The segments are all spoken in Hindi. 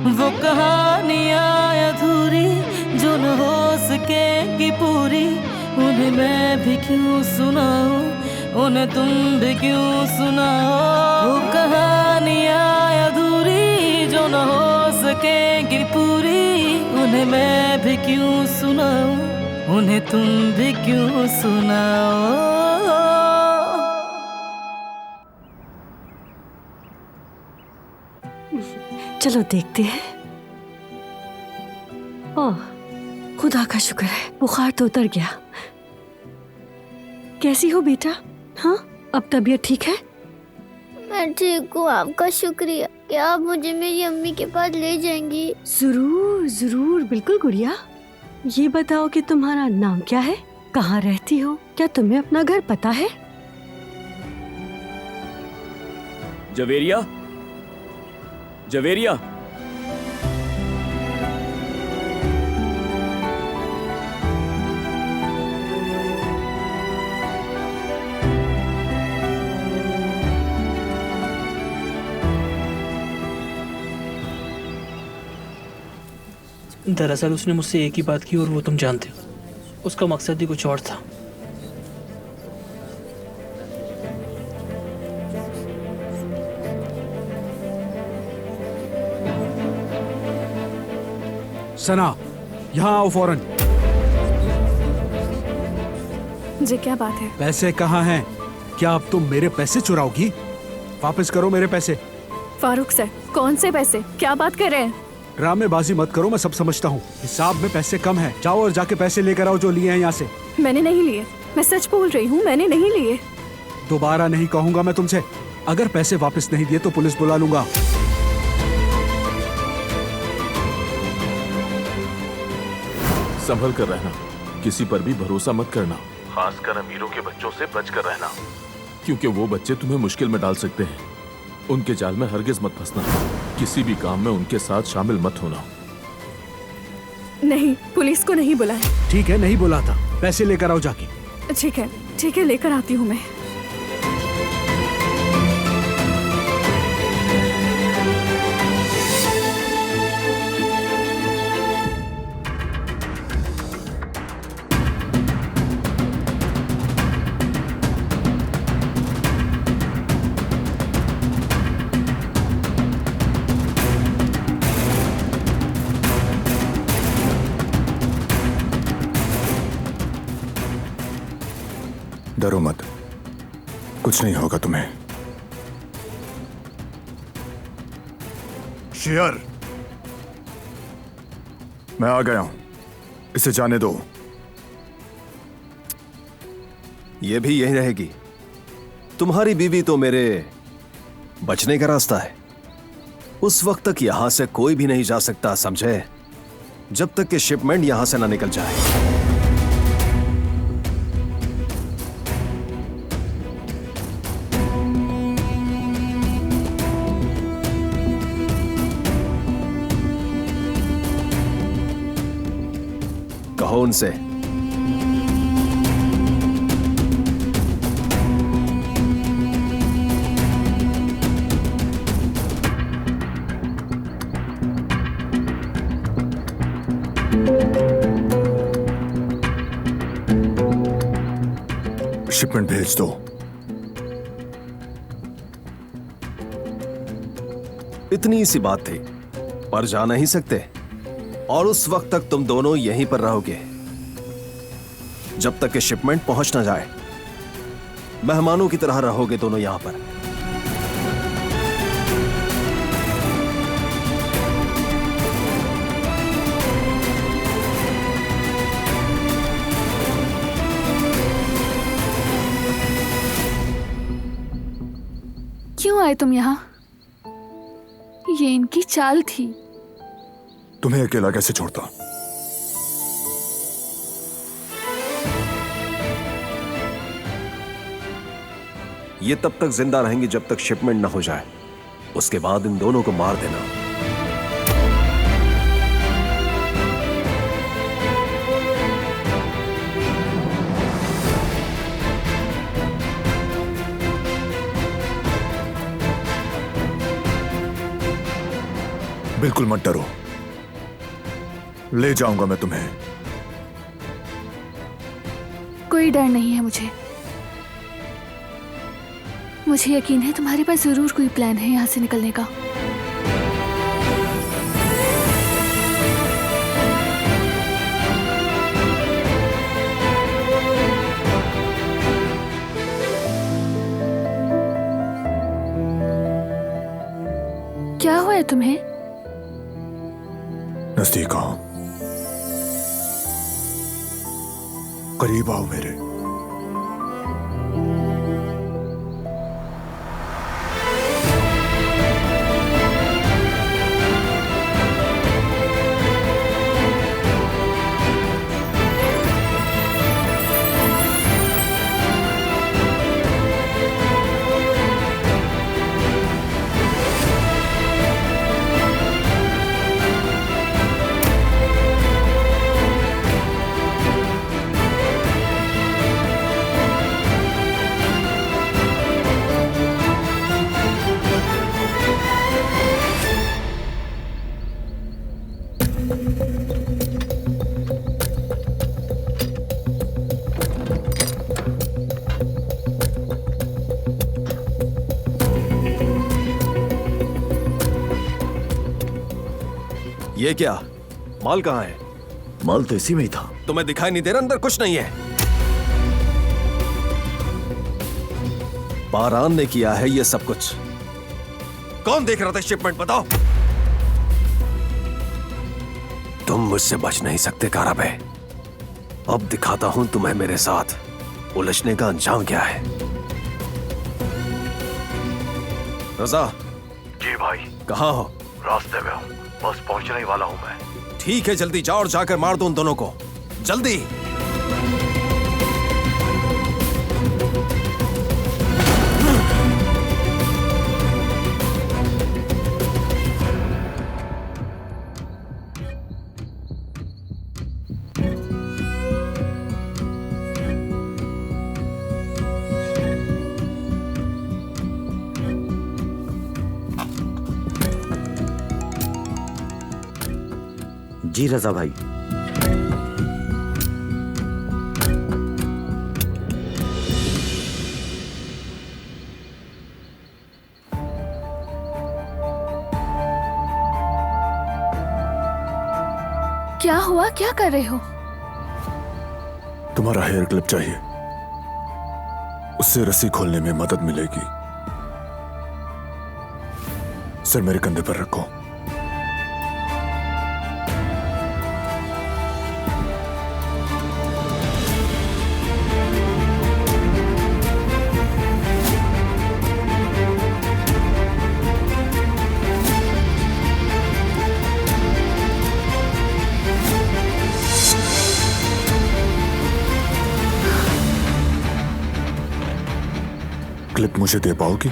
वो कहानियाँ अधूरी जो न हो सकेगी पूरी, उन्हें मैं भी क्यों सुनाऊं, उन्हें तुम भी क्यों सुनाओ। वो कहानियाँ अधूरी जो न हो सकेगी पूरी, उन्हें मैं भी क्यों सुनाऊं, उन्हें तुम भी क्यों सुनाओ। चलो देखते हैं। ओह, खुदा का शुक्र है, बुखार तो उतर गया। कैसी हो बेटा? हाँ, अब तबीयत ठीक है? मैं ठीक हूँ, आपका शुक्रिया। क्या आप मुझे मेरी अम्मी के पास ले जाएंगी? जरूर जरूर, बिल्कुल गुड़िया। ये बताओ कि तुम्हारा नाम क्या है, कहाँ रहती हो, क्या तुम्हें अपना घर पता है? जवेरिया, जवेरिया। दरअसल उसने मुझसे एक ही बात की और वो तुम जानते हो, उसका मकसद ही कुछ और था। सना, यहाँ आओ फौरन। जी क्या बात है? पैसे कहाँ हैं? क्या अब तुम मेरे पैसे चुराओगी? वापस करो मेरे पैसे। फारूक सर, कौन से पैसे? क्या बात कर रहे हैं? ड्रामेबाजी मत करो, मैं सब समझता हूँ। हिसाब में पैसे कम हैं। जाओ और जाके पैसे लेकर आओ जो लिए हैं यहाँ से। मैंने नहीं लिए, मैं सच बोल रही हूँ, मैंने नहीं लिए। दोबारा नहीं कहूँगा मैं तुमसे। अगर पैसे वापस नहीं दिए तो पुलिस बुला लूंगा। संभल कर रहना, किसी पर भी भरोसा मत करना, खासकर अमीरों के बच्चों से बच कर रहना, क्योंकि वो बच्चे तुम्हें मुश्किल में डाल सकते हैं। उनके जाल में हरगिज मत फंसना, किसी भी काम में उनके साथ शामिल मत होना। नहीं, पुलिस को नहीं बुलाया। ठीक है, नहीं बुलाता। पैसे लेकर आओ जाके। ठीक है, लेकर आती हूँ मैं। डरो मत, कुछ नहीं होगा तुम्हें। शेयर, मैं आ गया हूं, इसे जाने दो। ये भी यही रहेगी। तुम्हारी बीवी तो मेरे बचने का रास्ता है। उस वक्त तक यहां से कोई भी नहीं जा सकता, समझे? जब तक कि शिपमेंट यहां से ना निकल जाए। कहो उनसे। शिपमेंट भेज दो। इतनी सी बात थी, पर जा नहीं सकते। और उस वक्त तक तुम दोनों यहीं पर रहोगे जब तक कि शिपमेंट पहुंच ना जाए। मेहमानों की तरह रहोगे दोनों यहां पर। क्यों आए तुम यहाँ? ये इनकी चाल थी। तुम्हें अकेला कैसे छोड़ता? ये तब तक जिंदा रहेंगे जब तक शिपमेंट ना हो जाए। उसके बाद इन दोनों को मार देना। बिल्कुल मत डरो, ले जाऊंगा मैं तुम्हें। कोई डर नहीं है मुझे। मुझे यकीन है तुम्हारे पास जरूर कोई प्लान है यहाँ से निकलने का। क्या हुआ है तुम्हें? नजदीक आओ, करीब आओ मेरे। ये क्या? माल कहाँ है? माल तो इसी में ही था। तुम्हें दिखाई नहीं दे रहा अंदर कुछ नहीं है? बारान ने किया है ये सब कुछ। कौन देख रहा था शिपमेंट, बताओ। तुम मुझसे बच नहीं सकते कारबे। अब दिखाता हूं तुम्हें मेरे साथ उलझने का अंजाम क्या है। रजा। जी भाई। कहाँ हो? रास्ते में हूँ, बस पहुंचने ही वाला हूँ मैं। ठीक है, जल्दी जाओ और जाकर मार दो उन दोनों को, जल्दी। जी रजा भाई। क्या हुआ? क्या कर रहे हो? तुम्हारा हेयर क्लिप चाहिए, उससे रस्सी खोलने में मदद मिलेगी। सर मेरे कंधे पर रखो। क्लिप मुझे दे पाओगी?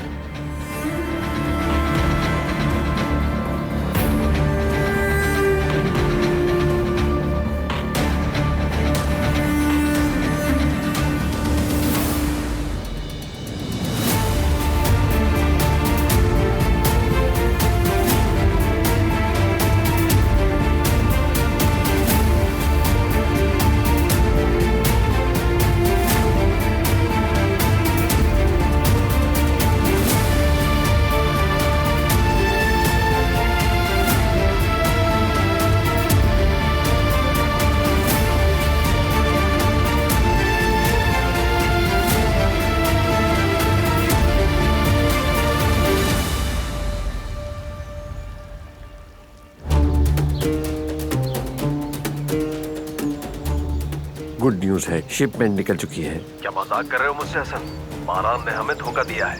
गुड न्यूज है, शिपमेंट निकल चुकी है। क्या मजाक कर रहे हो मुझसे हसन? बारान ने हमें धोखा दिया है,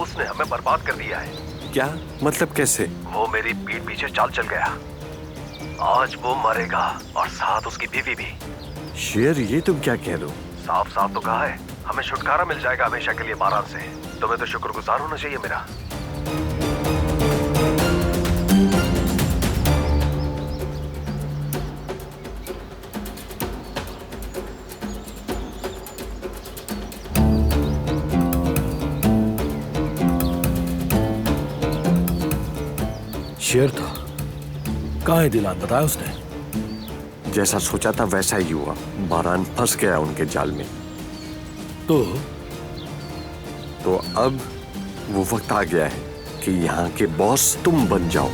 उसने हमें बर्बाद कर दिया है। क्या मतलब? कैसे? वो मेरी पीठ पीछे चाल चल गया। आज वो मरेगा और साथ उसकी बीवी भी। शेर, ये तुम क्या कह रहे हो? साफ साफ तो कहा है, हमें छुटकारा मिल जाएगा हमेशा के लिए बारान से। तुम्हें तो शुक्रगुजार होना चाहिए मेरा। शेर था, कहाँ है दिलान, बताया उसने? जैसा सोचा था वैसा ही हुआ, बारान फंस गया उनके जाल में। तो अब वो वक्त आ गया है कि यहाँ के बॉस तुम बन जाओ।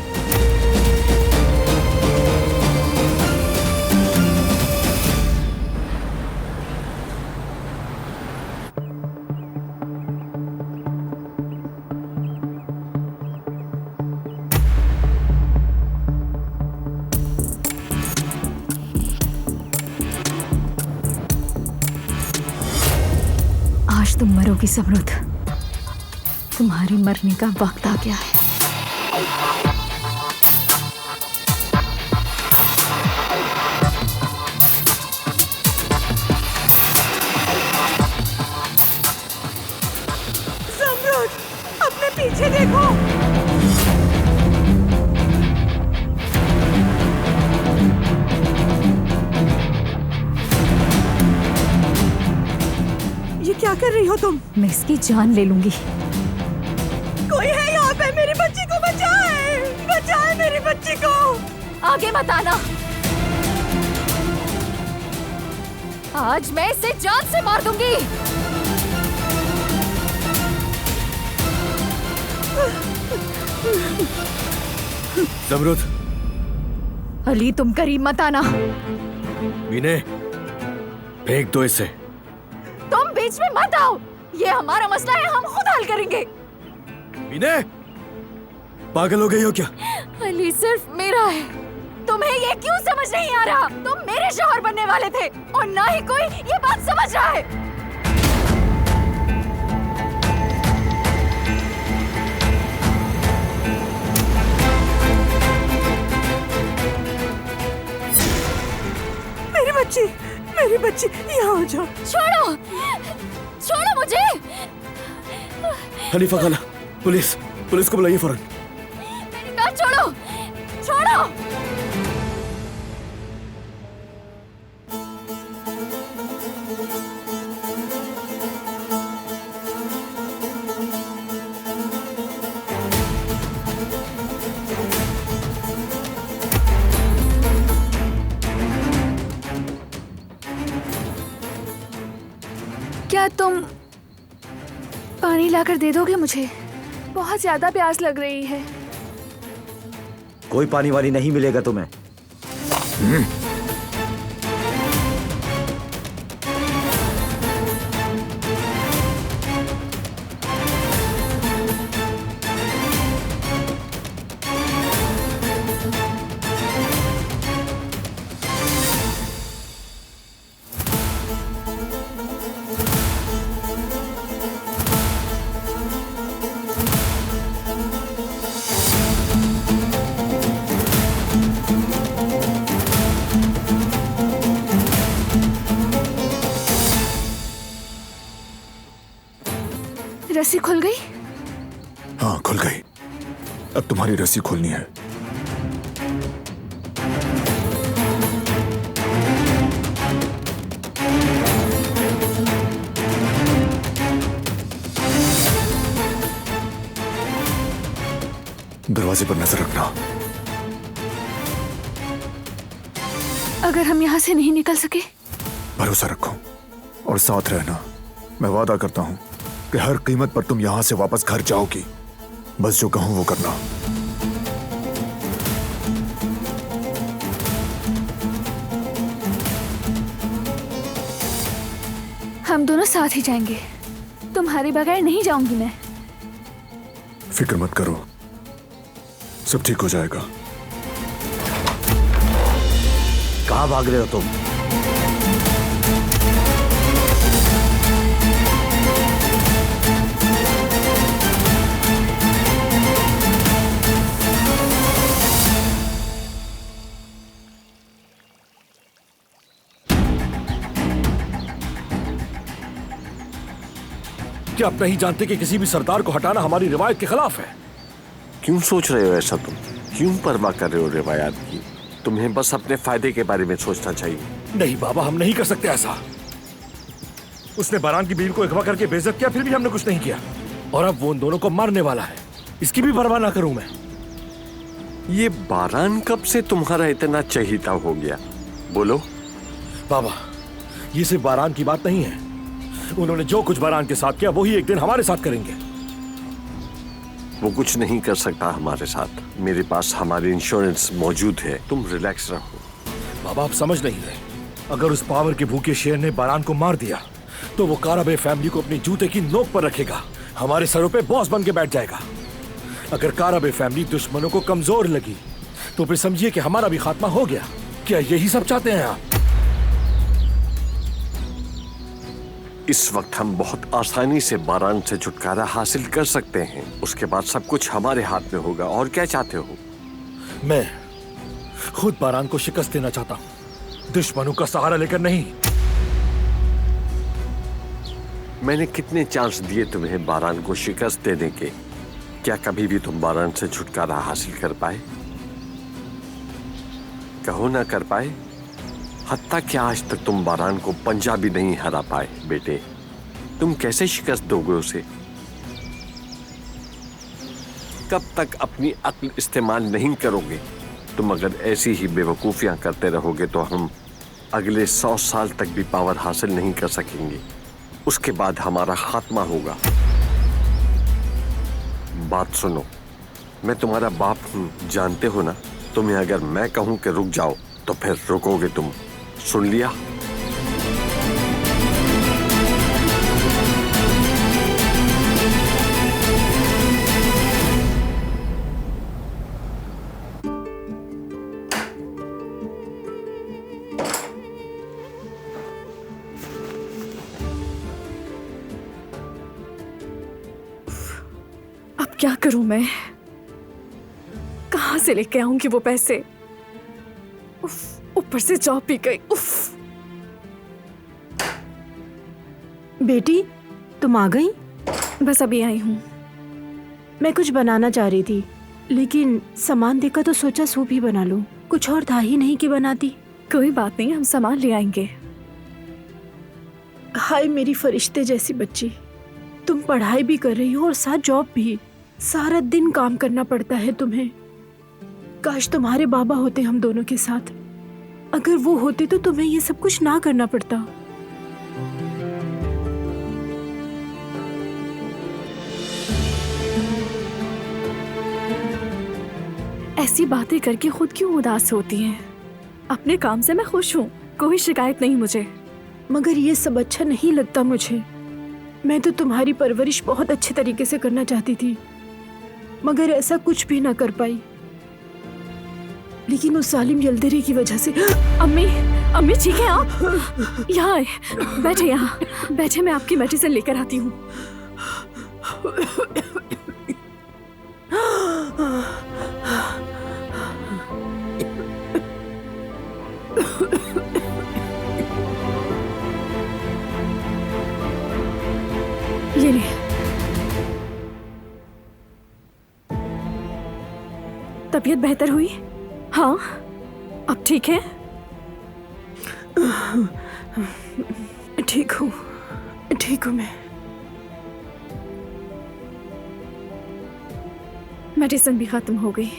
आज तुम मरोगी समरुद्ध, तुम्हारे मरने का वक्त आ गया है। समरुद्ध, अपने पीछे देखो। ये क्या कर रही हो तुम? मैं इसकी जान ले लूंगी। कोई है यहाँ पे? मेरी बच्ची को बचाए, बचाए मेरी बच्ची को। आगे मत आना, आज मैं इसे जान से मार दूंगी। समरुद्ध, अली तुम करीब मत आना। मीने, फेंक दो इसे। तुम बीच में मत आओ, ये हमारा मसला है, हम खुद हल करेंगे। मीने, पागल हो गई हो क्या? अली सिर्फ मेरा है, तुम्हें ये क्यों समझ नहीं आ रहा? तुम मेरे शौहर बनने वाले थे और ना ही कोई ये बात समझ रहा है। मेरी बच्ची यहाँ आ जाओ। छोड़ो, छोड़ो मुझे। हनीफा खाला, पुलिस को बुलाइए फौरन। मेरी बात छोड़ो, छोड़ो। क्या तुम पानी लाकर दे दोगे मुझे? बहुत ज्यादा प्यास लग रही है। कोई पानी वाली नहीं मिलेगा तुम्हें। रस्सी खुल गई? हाँ, खुल गई। अब तुम्हारी रस्सी खोलनी है। दरवाजे पर नजर रखना। अगर हम यहाँ से नहीं निकल सके? भरोसा रखो और साथ रहना। मैं वादा करता हूँ कि हर कीमत पर तुम यहां से वापस घर जाओगी। बस जो कहूं वो करना। हम दोनों साथ ही जाएंगे, तुम्हारे बगैर नहीं जाऊंगी मैं। फिक्र मत करो, सब ठीक हो जाएगा। कहाँ भाग रहे हो तुम? क्या आप नहीं जानते कि किसी भी सरदार को हटाना हमारी रिवायत के खिलाफ है? क्यों सोच रहे हो ऐसा तुम? क्यों परवाह कर रहे हो रिवायात की? तुम्हें बस अपने फायदे के बारे में सोचना चाहिए। नहीं बाबा, हम नहीं कर सकते ऐसा। उसने बारान की बीवी को अगवा करके बेइज्जत किया, फिर भी हमने कुछ नहीं किया। और अब वो उन दोनों को मारने वाला है, इसकी भी परवाह ना करूं मैं। ये बारान कब से तुम्हारा इतना चहीता हो गया? बोलो। बाबा, ये सिर्फ बारान की बात नहीं है। उन्होंने जो कुछ बारान के साथ किया वही एक दिन हमारे साथ करेंगे। वो कुछ नहीं कर सकता हमारे साथ। मेरे पास हमारी इंश्योरेंस मौजूद है, तुम रिलैक्स रहो। बाबा, आप समझ नहीं रहे। अगर उस पावर के भूखे शेर ने बारान को मार दिया तो वो काराबे फैमिली को अपनी जूते की नोक पर रखेगा, हमारे सरों पे बॉस बन के बैठ जाएगा। अगर काराबे फैमिली दुश्मनों को कमजोर लगी तो फिर समझिए कि हमारा भी खात्मा हो गया। क्या यही सब चाहते हैं आप? इस वक्त हम बहुत आसानी से बारान से छुटकारा हासिल कर सकते हैं। उसके बाद सब कुछ हमारे हाथ में होगा। और क्या चाहते हो? मैं खुद बारान को शिकस्त देना चाहता हूं, दुश्मनों का सहारा लेकर नहीं। मैंने कितने चांस दिए तुम्हें बारान को शिकस्त देने के? क्या कभी भी तुम बारान से छुटकारा हासिल कर पाए? कहो ना कर पाए। हत्ता क्या आज तक तुम बारान को पंजा भी नहीं हरा पाए। बेटे, तुम कैसे शिकस्त दोगे उसे? कब तक अपनी अक्ल इस्तेमाल नहीं करोगे? तुम अगर ऐसी ही बेवकूफियां करते रहोगे तो हम अगले 100 साल तक भी पावर हासिल नहीं कर सकेंगे। उसके बाद हमारा खात्मा होगा। बात सुनो, मैं तुम्हारा बाप हूं, जानते हो ना। तुम्हें अगर मैं कहूं कि रुक जाओ तो फिर रुकोगे तुम। सुन लिया? अब क्या करूं मैं? कहां से लेके आऊंगी वो पैसे? उफ, ऊपर से जॉब भी गई। उफ। बेटी, तुम आ गई? बस अभी आई हूं। मैं कुछ बनाना चाह रही थी, लेकिन सामान देखा तो सोचा सूप ही बना लूं। कुछ और था ही नहीं कि बनाती। कोई बात नहीं, हम सामान ले आएंगे। हाय मेरी फरिश्ते जैसी बच्ची, तुम पढ़ाई भी कर रही हो और साथ जॉब भी। सारा दिन काम करना पड़ता है तुम्हें। काश तुम्हारे बाबा होते हम दोनों के साथ। अगर वो होते तो तुम्हें ये सब कुछ ना करना पड़ता। ऐसी बातें करके खुद क्यों उदास होती हैं? अपने काम से मैं खुश हूँ, कोई शिकायत नहीं मुझे। मगर ये सब अच्छा नहीं लगता मुझे। मैं तो तुम्हारी परवरिश बहुत अच्छे तरीके से करना चाहती थी, मगर ऐसा कुछ भी ना कर पाई। लेकिन उस जालिम यल्देरे की वजह से। अम्मी, अम्मी ठीक है आप? यहाँ आए, बैठे यहाँ बैठे, मैं आपकी मेडिसिन लेकर आती हूँ। ये ले। तबीयत बेहतर हुई? हाँ, अब ठीक है? ठीक हूँ, ठीक हूँ मैं। मेडिसिन भी खत्म हो गई,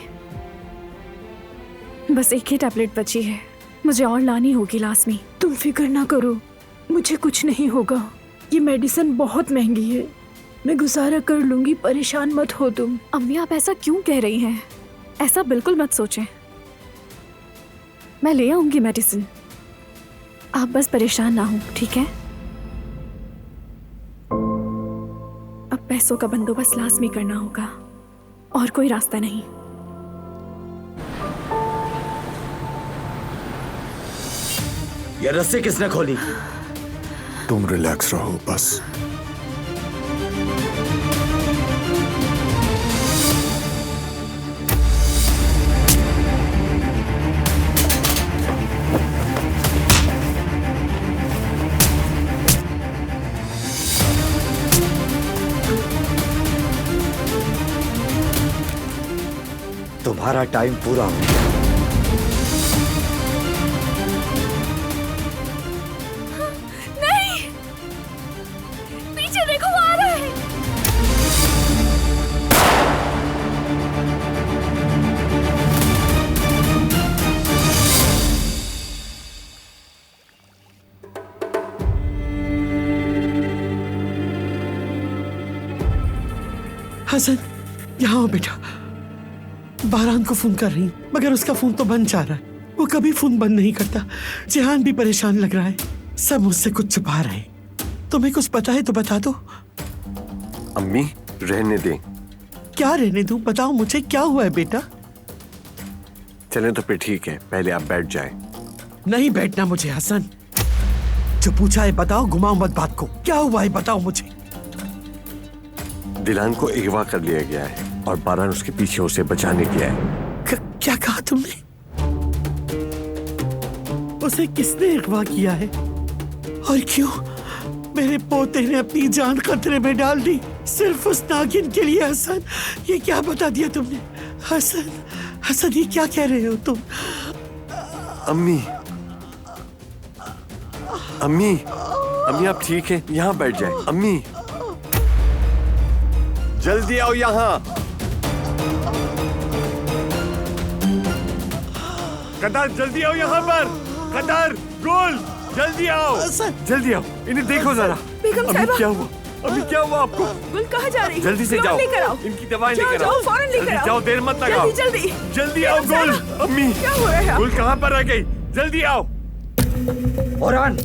बस एक ही टैबलेट बची है। मुझे और लानी होगी लाजमी। तुम फिक्र ना करो, मुझे कुछ नहीं होगा। ये मेडिसिन बहुत महंगी है, मैं गुजारा कर लूंगी, परेशान मत हो तुम। अम्मी, आप ऐसा क्यों कह रही हैं? ऐसा बिल्कुल मत सोचें, मैं ले आऊंगी मेडिसिन। आप बस परेशान ना हो, ठीक है? अब पैसों का बंदोबस्त लाजमी करना होगा, और कोई रास्ता नहीं। ये रस्सी किसने खोली? तुम रिलैक्स रहो बस। तुम्हारा टाइम पूरा हो गया। नहीं, पीछे देखो, वो आ रहा है। हसन, यहाँ आओ बेटा। बारान को फोन कर रही हूँ, मगर उसका फोन तो बंद जा रहा है। वो कभी फोन बंद नहीं करता। जिहान भी परेशान लग रहा है। सब मुझसे कुछ छुपा रहे हैं। तुम्हें कुछ पता है तो बता दो। अम्मी रहने दें। क्या रहने दूं? बताओ मुझे, क्या हुआ है बेटा? चलें तो फिर ठीक है, पहले आप बैठ जाएं। नहीं बैठना मुझे हसन। जो पूछा है बताओ, घुमाओ मत बात को। क्या हुआ है बताओ मुझे। दिलान को अगवा कर लिया गया है और बारान उसके पीछे उसे बचाने गया है। क्या कहा तुमने? उसे किसने अगवा किया है और क्यों? मेरे पोते ने अपनी जान खतरे में डाल दी सिर्फ उस नागिन के लिए। हसन, ये क्या बता दिया तुमने? हसन, हसन, ये क्या कह रहे हो तुम? अम्मी, अम्मी, अम्मी आप ठीक है? यहाँ बैठ जाए। अम्मी जल्दी आओ यहाँ। कदार जल्दी आओ यहाँ पर। कदार, गोल, जल्दी आओ, जल्दी आओ। इन्हें देखो जरा। बेगम साहिबा, क्या हुआ? अभी क्या हुआ आपको? गुल कहाँ जा रही है? जल्दी से जाओ, इनकी दवाई लेकर आओ। फौरन लेकर आओ। जाओ, देर मत लगाओ। जल्दी जल्दी आओ गोल। अम्मी क्या हो रहा है? गुल कहाँ पर रह गई? जल्दी आओ। औरान,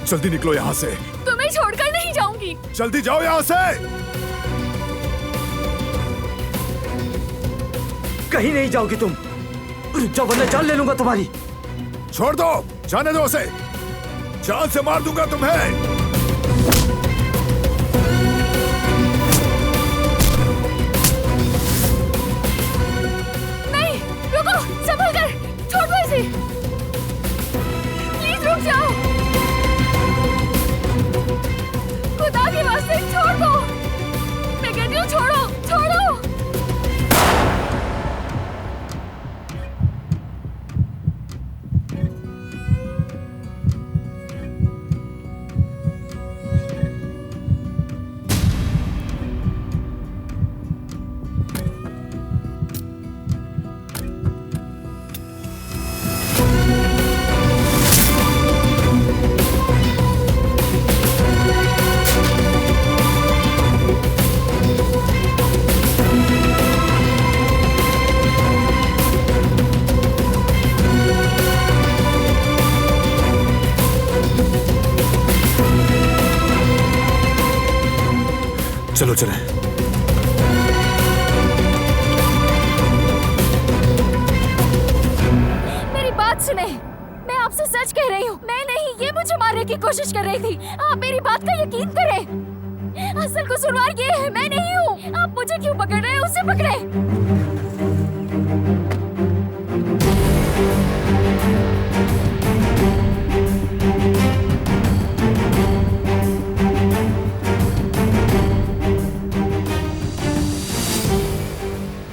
जल्दी निकलो यहाँ से। तुम्हें छोड़कर नहीं जाऊंगी। जल्दी जाओ यहाँ से। कहीं नहीं जाओगी तुम। रुक जाओ वरना जान ले लूंगा तुम्हारी। छोड़ दो, जाने दो उसे। जान से मार दूंगा तुम्हें। नहीं, रुको, संभल कर, छोड़ दो इसे। प्लीज रुक जाओ। खुदा के वास्ते छोड़ दो। मैं कहती हूँ छोड़ो, छोड़ो। चलो चले। मेरी बात सुने, मैं आपसे सच कह रही हूँ। मैं नहीं, ये मुझे मारने की कोशिश कर रही थी। आप मेरी बात का यकीन करें। असल कसूरवार ये है, मैं नहीं हूँ। आप मुझे क्यों पकड़ रहे हैं? उसे पकड़े।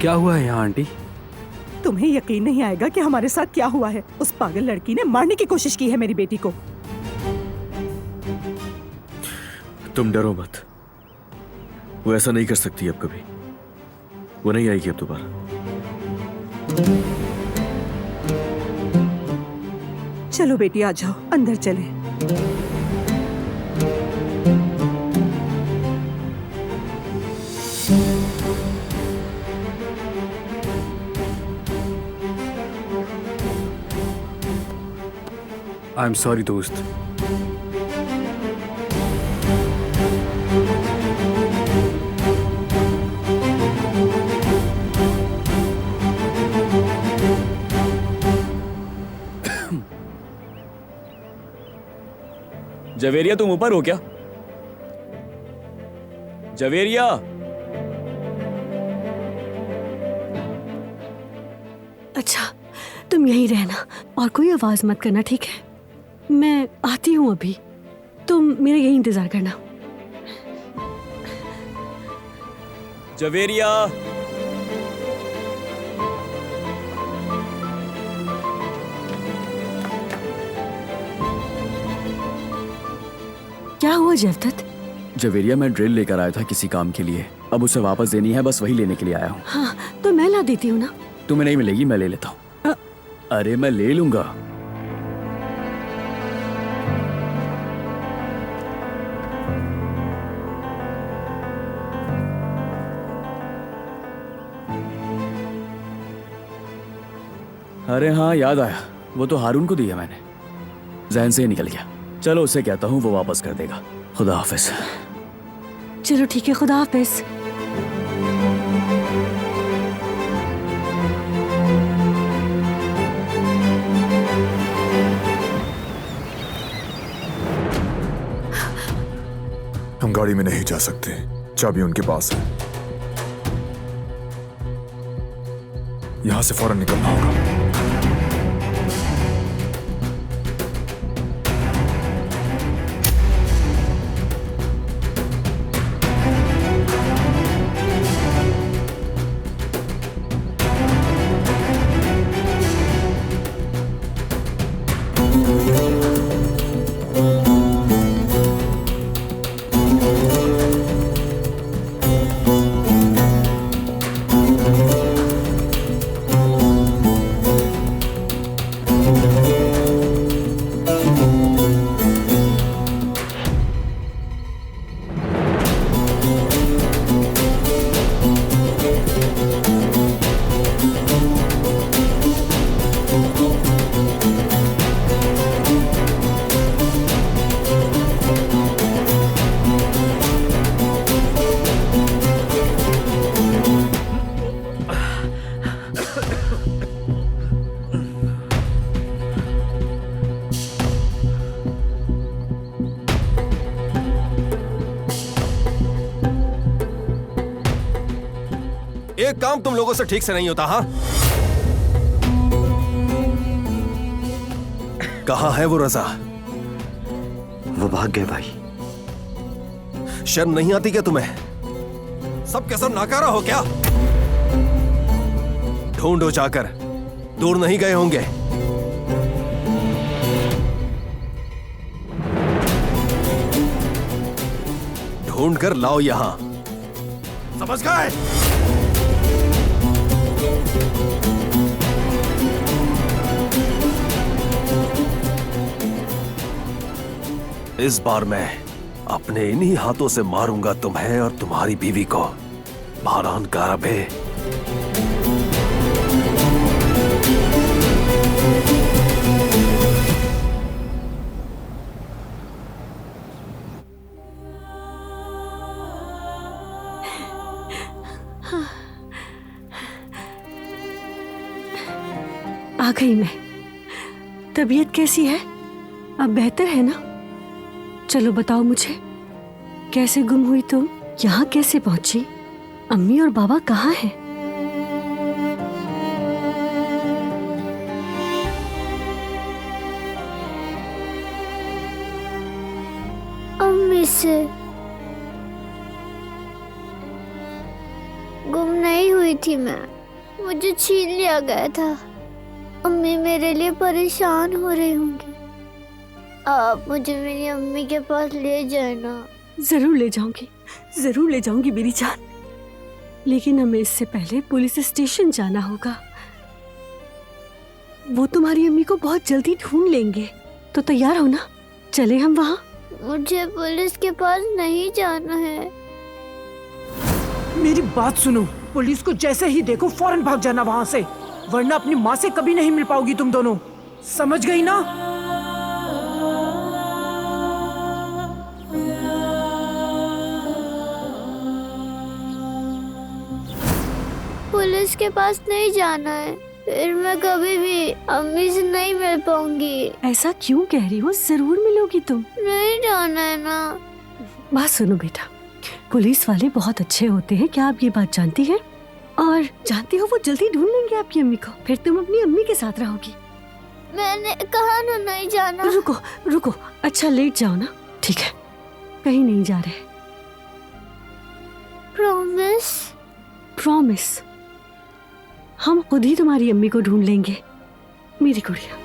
क्या हुआ है यहाँ आंटी? तुम्हें यकीन नहीं आएगा कि हमारे साथ क्या हुआ है। उस पागल लड़की ने मारने की कोशिश की है मेरी बेटी को। तुम डरो मत, वो ऐसा नहीं कर सकती अब कभी। वो नहीं आएगी अब दोबारा। चलो बेटी आ जाओ, अंदर चले। आई एम सॉरी दोस्त। जवेरिया तुम ऊपर हो क्या? जवेरिया, अच्छा तुम यहीं रहना और कोई आवाज मत करना, ठीक है? मैं आती हूँ अभी, तुम मेरे यहीं इंतजार करना। जवेरिया, क्या हुआ जवदत? जवेरिया, मैं ड्रिल लेकर आया था किसी काम के लिए, अब उसे वापस देनी है, बस वही लेने के लिए आया हूँ। हाँ तो मैं ला देती हूँ ना। तुम्हें नहीं मिलेगी, मैं ले लेता हूँ। अरे मैं ले लूंगा। अरे हाँ, याद आया, वो तो हारून को दिया मैंने, जहन से ही निकल गया। चलो उसे कहता हूँ, वो वापस कर देगा। खुदा हाफिज। चलो ठीक है, खुदा हाफिज। हम गाड़ी में नहीं जा सकते, चाबी उनके पास है। यहां से फौरन निकलना होगा। एक काम तुम लोगों से ठीक से नहीं होता। हाँ, कहाँ है वो रजा? वो भाग गए भाई। शर्म नहीं आती क्या तुम्हें? सब के सब नाकारा हो क्या? ढूंढो जाकर, दूर नहीं गए होंगे। ढूंढ कर लाओ यहां, समझ गए? इस बार मैं अपने इन्हीं हाथों से मारूंगा तुम्हें और तुम्हारी बीवी को। भारान कारबे। आ गई मैं। तबीयत कैसी है? अब बेहतर है ना? चलो बताओ मुझे, कैसे गुम हुई तुम? यहाँ कैसे पहुंची? अम्मी और बाबा कहाँ हैं? अम्मी से गुम नहीं हुई थी मैं, मुझे छीन लिया गया था। अम्मी मेरे लिए परेशान हो रही होंगी। आप मुझे मेरी अम्मी के पास ले जाना। जरूर ले जाऊंगी, जरूर ले जाऊंगी मेरी जान। लेकिन हमें इससे पहले पुलिस स्टेशन जाना होगा। वो तुम्हारी अम्मी को बहुत जल्दी ढूंढ लेंगे, तो तैयार हो ना? चले हम वहाँ? मुझे पुलिस के पास नहीं जाना है। मेरी बात सुनो, पुलिस को जैसे ही देखो फौरन भाग जाना वहाँ से, वरना अपनी माँ से कभी नहीं मिल पाओगी तुम दोनों। समझ गई ना? पुलिस के पास नहीं जाना है, फिर मैं कभी भी अम्मी से नहीं मिल पाऊंगी। ऐसा क्यों कह रही हो? जरूर मिलोगी तुम। नहीं जाना है ना। बात सुनो बेटा, पुलिस वाले बहुत अच्छे होते हैं, क्या आप ये बात जानती हैं? और जानती हो वो जल्दी ढूंढ लेंगे आपकी अम्मी को, फिर तुम अपनी अम्मी के साथ रहोगी। मैंने कहा ना नहीं जाना। रुको रुको, अच्छा लेट जाओ ना। ठीक है, कहीं नहीं जा रहे। प्रॉमिस? प्रॉमिस। हम खुद ही तुम्हारी अम्मी को ढूंढ लेंगे मेरी गुड़िया।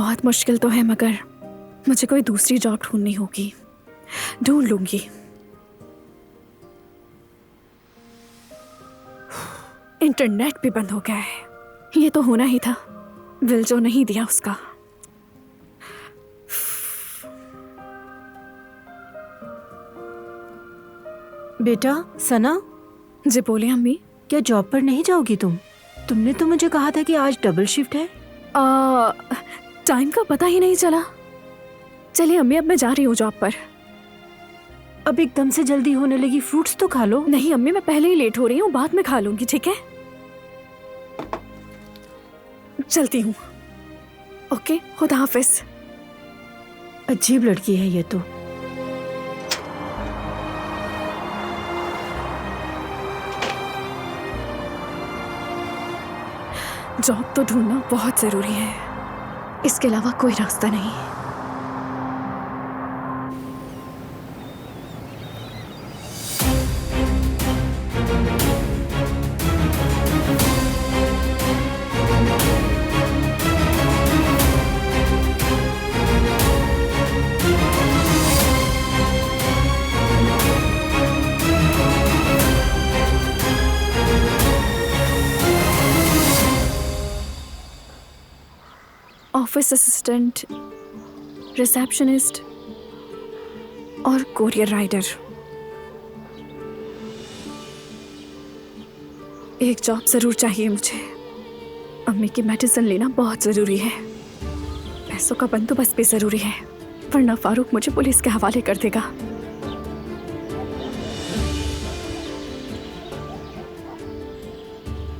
बहुत मुश्किल तो है, मगर मुझे कोई दूसरी जॉब ढूंढनी होगी। ढूंढ लूंगी। इंटरनेट भी बंद हो गया है। ये तो होना ही था, विल जो नहीं दिया उसका। बेटा सना। जी बोले अम्मी। क्या जॉब पर नहीं जाओगी तुम? तुमने तो मुझे कहा था कि आज डबल शिफ्ट है। टाइम का पता ही नहीं चला। चलिए अम्मी, अब मैं जा रही हूँ जॉब पर। अब एकदम से जल्दी होने लगी, फ्रूट्स तो खा लो। नहीं अम्मी, मैं पहले ही लेट हो रही हूँ, बाद में खा लूंगी, ठीक है? चलती हूँ। ओके, खुदा हाफिज। अजीब लड़की है ये तो। जॉब तो ढूंढना बहुत जरूरी है, इसके अलावा कोई रास्ता नहीं। ऑफिस असिस्टेंट, रिसेप्शनिस्ट और कोरियर राइडर। एक जॉब जरूर चाहिए मुझे। अम्मी की मेडिसिन लेना बहुत जरूरी है। पैसों का बंदोबस्त भी जरूरी है, वरना फारूक मुझे पुलिस के हवाले कर देगा।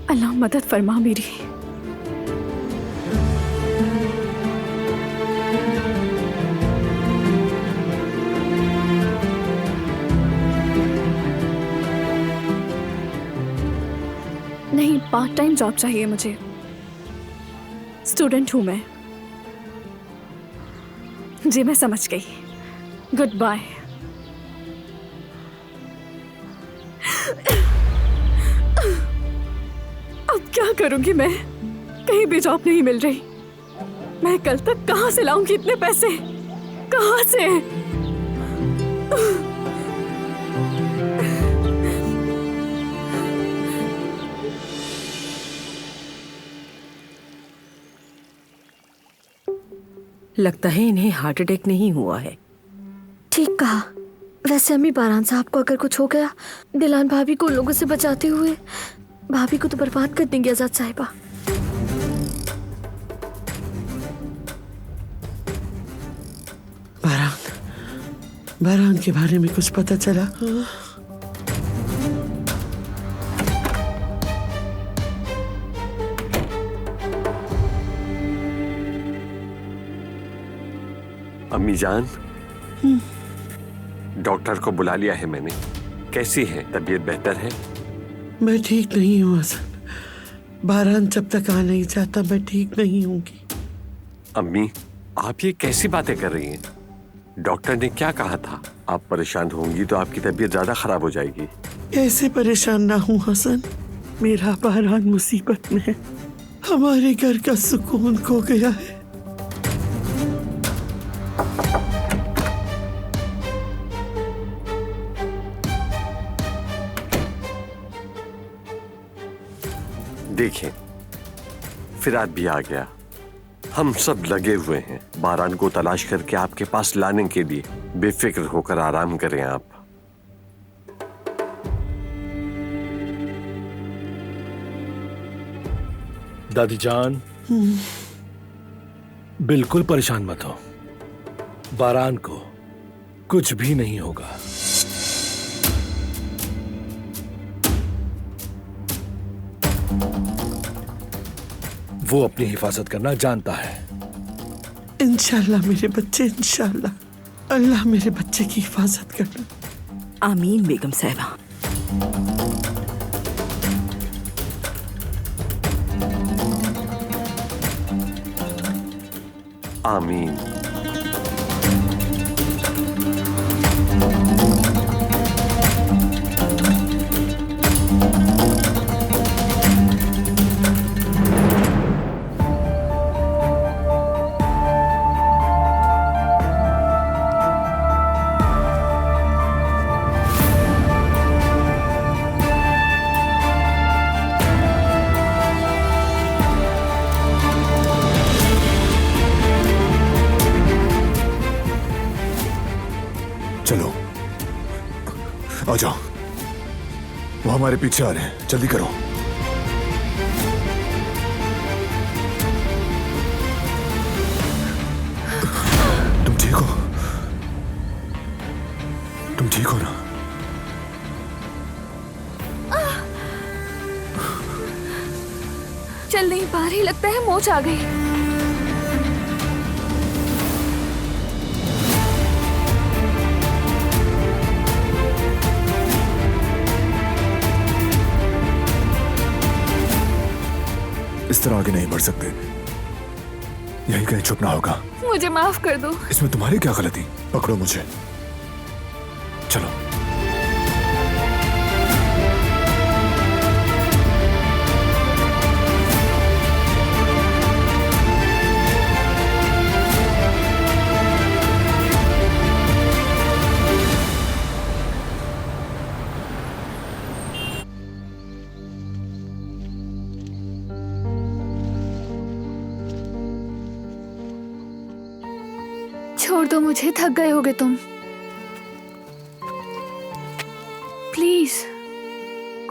अल्लाह मदद फरमा मेरी। नहीं, पार्ट टाइम जॉब चाहिए मुझे। स्टूडेंट हूं मैं। जी मैं समझ गई। Goodbye. अब क्या करूंगी मैं? कहीं भी जॉब नहीं मिल रही। मैं कल तक कहां से लाऊंगी इतने पैसे? कहां से? लगता है इन्हें हार्ट अटैक नहीं हुआ है। ठीक कहा। वैसे अम्मी, बारान साहब को अगर कुछ हो गया, दिलान भाभी को उन लोगों से बचाते हुए भाभी को तो बर्बाद कर देंगे आजाद साहिबा। बारान के बारे में कुछ पता चला? अम्मी जान, डॉक्टर को बुला लिया है मैंने। कैसी है? तबीयत बेहतर है? मैं ठीक नहीं हूँ हसन। बारान जब तक आ नहीं जाता मैं ठीक नहीं होंगी। अम्मी, आप ये कैसी बातें कर रही हैं? डॉक्टर ने क्या कहा था? आप परेशान होंगी तो आपकी तबीयत ज्यादा खराब हो जाएगी। ऐसे परेशान ना हूँ हसन। मेरा बारान मुसीबत में है। हमारे घर का सुकून खो गया है। देखें, फिराद भी आ गया। हम सब लगे हुए हैं बारान को तलाश करके आपके पास लाने के लिए। बेफिक्र होकर आराम करें आप। दादी जान, बिल्कुल परेशान मत हो। बारान को कुछ भी नहीं होगा। वो अपनी हिफाजत करना जानता है। इंशाल्लाह मेरे बच्चे, इंशाल्लाह। अल्लाह मेरे बच्चे की हिफाजत करना। आमीन बेगम साहिबा। आमीन। जाओ, वो हमारे पीछे आ रहे हैं, जल्दी करो। तुम ठीक हो? तुम ठीक हो ना? चल नहीं पा रही, लगता है मोच आ गई। इस तरह आगे नहीं बढ़ सकते, यहीं कहीं छुपना होगा। मुझे माफ कर दो। इसमें तुम्हारी क्या गलती? पकड़ो मुझे, चलो। छोड़ दो मुझे, थक गए होगे तुम। प्लीज,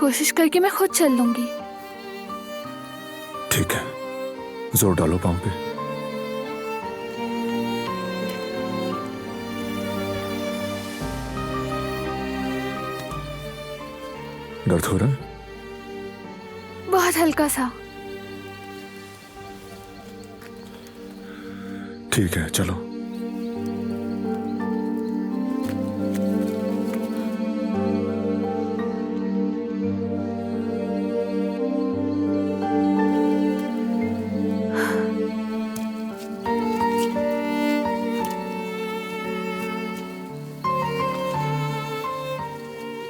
कोशिश करके मैं खुद चल लूंगी। ठीक है, जोर डालो पांव पे। दर्द हो रहा है? बहुत हल्का सा। ठीक है, चलो।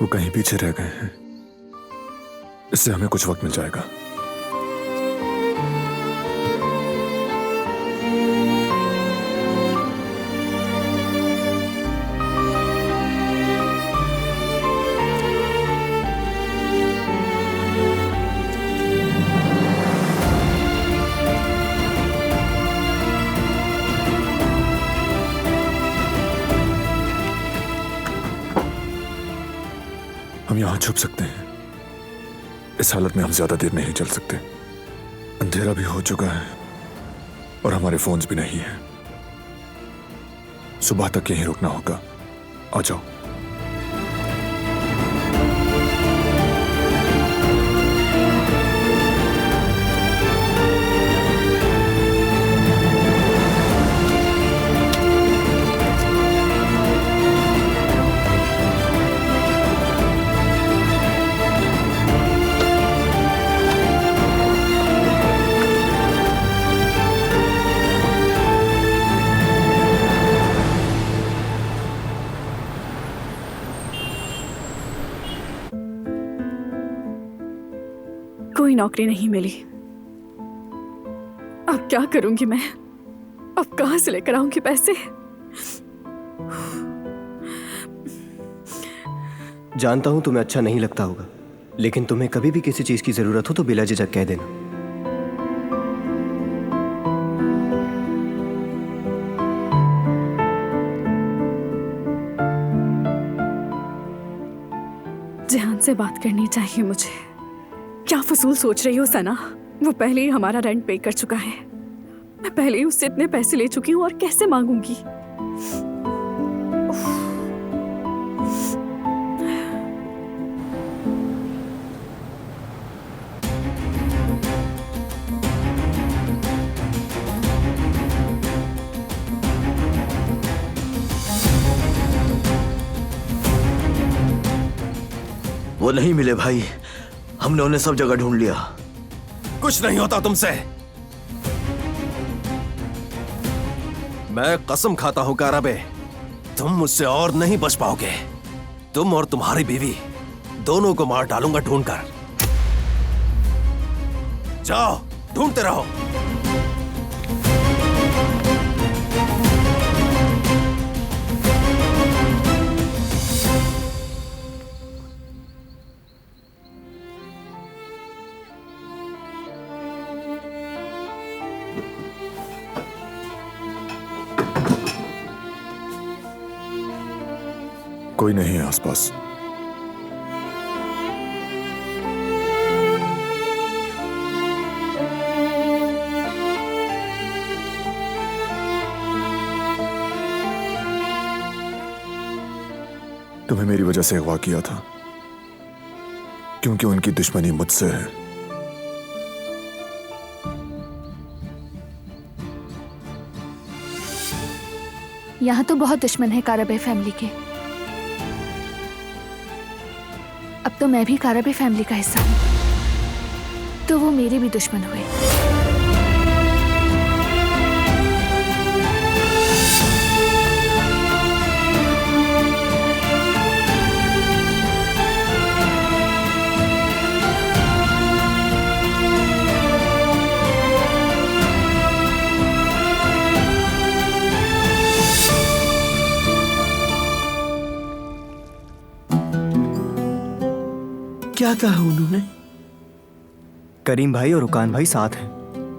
वो कहीं पीछे रह गए हैं, इससे हमें कुछ वक्त मिल जाएगा। हम यहां छुप सकते हैं, इस हालत में हम ज्यादा देर नहीं चल सकते। अंधेरा भी हो चुका है और हमारे फोन्स भी नहीं हैं। सुबह तक यहीं रुकना होगा। आ जाओ। कोई नौकरी नहीं मिली। अब क्या करूंगी मैं? अब कहां से लेकर आऊंगी पैसे? जानता हूं तुम्हें अच्छा नहीं लगता होगा, लेकिन तुम्हें कभी भी किसी चीज की जरूरत हो तो बिला झिझक कह देना। जहान से बात करनी चाहिए मुझे। क्या फजूल सोच रही हो सना? वो पहले ही हमारा रेंट पे कर चुका है। मैं पहले ही उससे इतने पैसे ले चुकी हूँ और कैसे मांगूंगी? वो नहीं मिले भाई, हमने उन्हें सब जगह ढूंढ लिया। कुछ नहीं होता तुमसे। मैं कसम खाता हूं काराबे, तुम मुझसे और नहीं बच पाओगे। तुम और तुम्हारी बीवी दोनों को मार डालूंगा ढूंढकर। जाओ, ढूंढते रहो। कोई नहीं है आसपास। तुम्हें मेरी वजह से अगवा किया था, क्योंकि उनकी दुश्मनी मुझसे है। यहाँ तो बहुत दुश्मन है काराबे फैमिली के। अब तो मैं भी काराबे फैमिली का हिस्सा हूँ, तो वो मेरे भी दुश्मन हुए। क्या कहा उन्होंने? करीम भाई और रुकान भाई साथ हैं।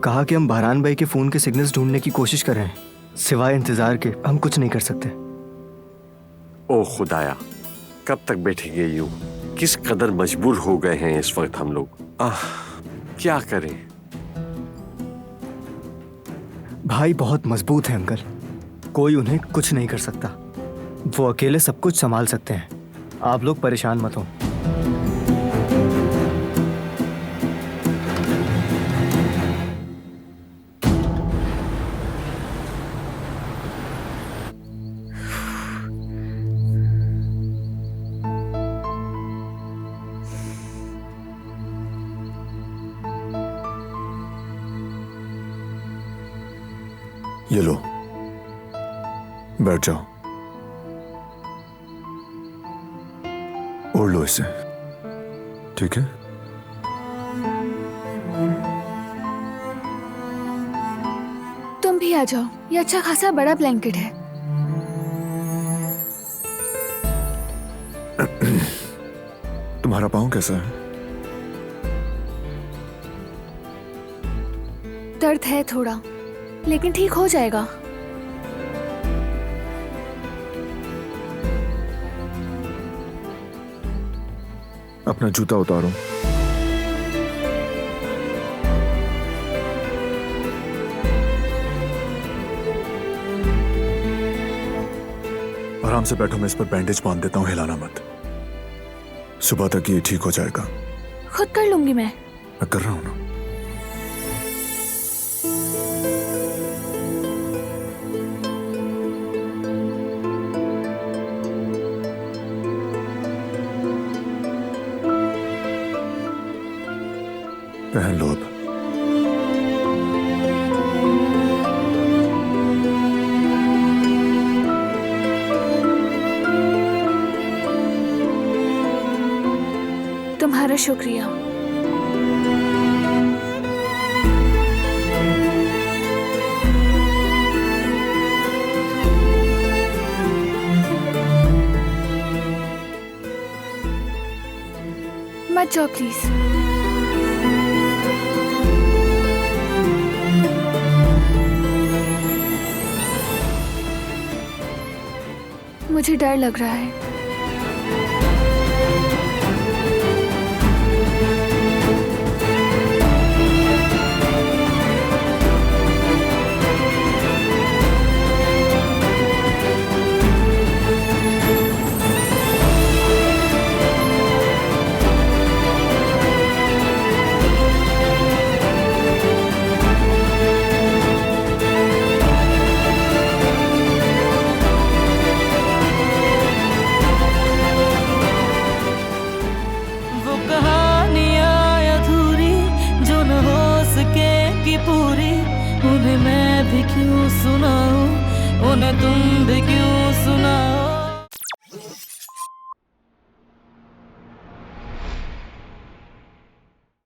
कहा कि हम बहरान भाई के फोन के सिग्नल्स ढूंढने की कोशिश कर रहे हैं। सिवाय इंतजार के हम कुछ नहीं कर सकते। ओ खुदाया, कब तक बैठेंगे यूं? किस कदर मजबूर हो गए हैं इस वक्त हम लोग। क्या करें? भाई बहुत मजबूत है अंकल, कोई उन्हें कुछ नहीं कर सकता। वो अकेले सब कुछ संभाल सकते हैं। आप लोग परेशान मत हो। ये लो, बैठ जाओ। ओढ़ लो इसे, ठीक है? तुम भी आ जाओ, ये अच्छा खासा बड़ा ब्लैंकेट है। तुम्हारा पाँव कैसा है? दर्द है थोड़ा, लेकिन ठीक हो जाएगा। अपना जूता उतारो। आराम से बैठो, मैं इस पर बैंडेज बांध देता हूं, हिलाना मत। सुबह तक ये ठीक हो जाएगा। खुद कर लूंगी मैं कर रहा हूं ना। पहन लो अब। तुम्हारा शुक्रिया। मत जाओ प्लीज। मुझे डर लग रहा है। उन्हें मैं भी क्यों सुनाऊं, उन्हें तुम भी क्यों सुनाओ।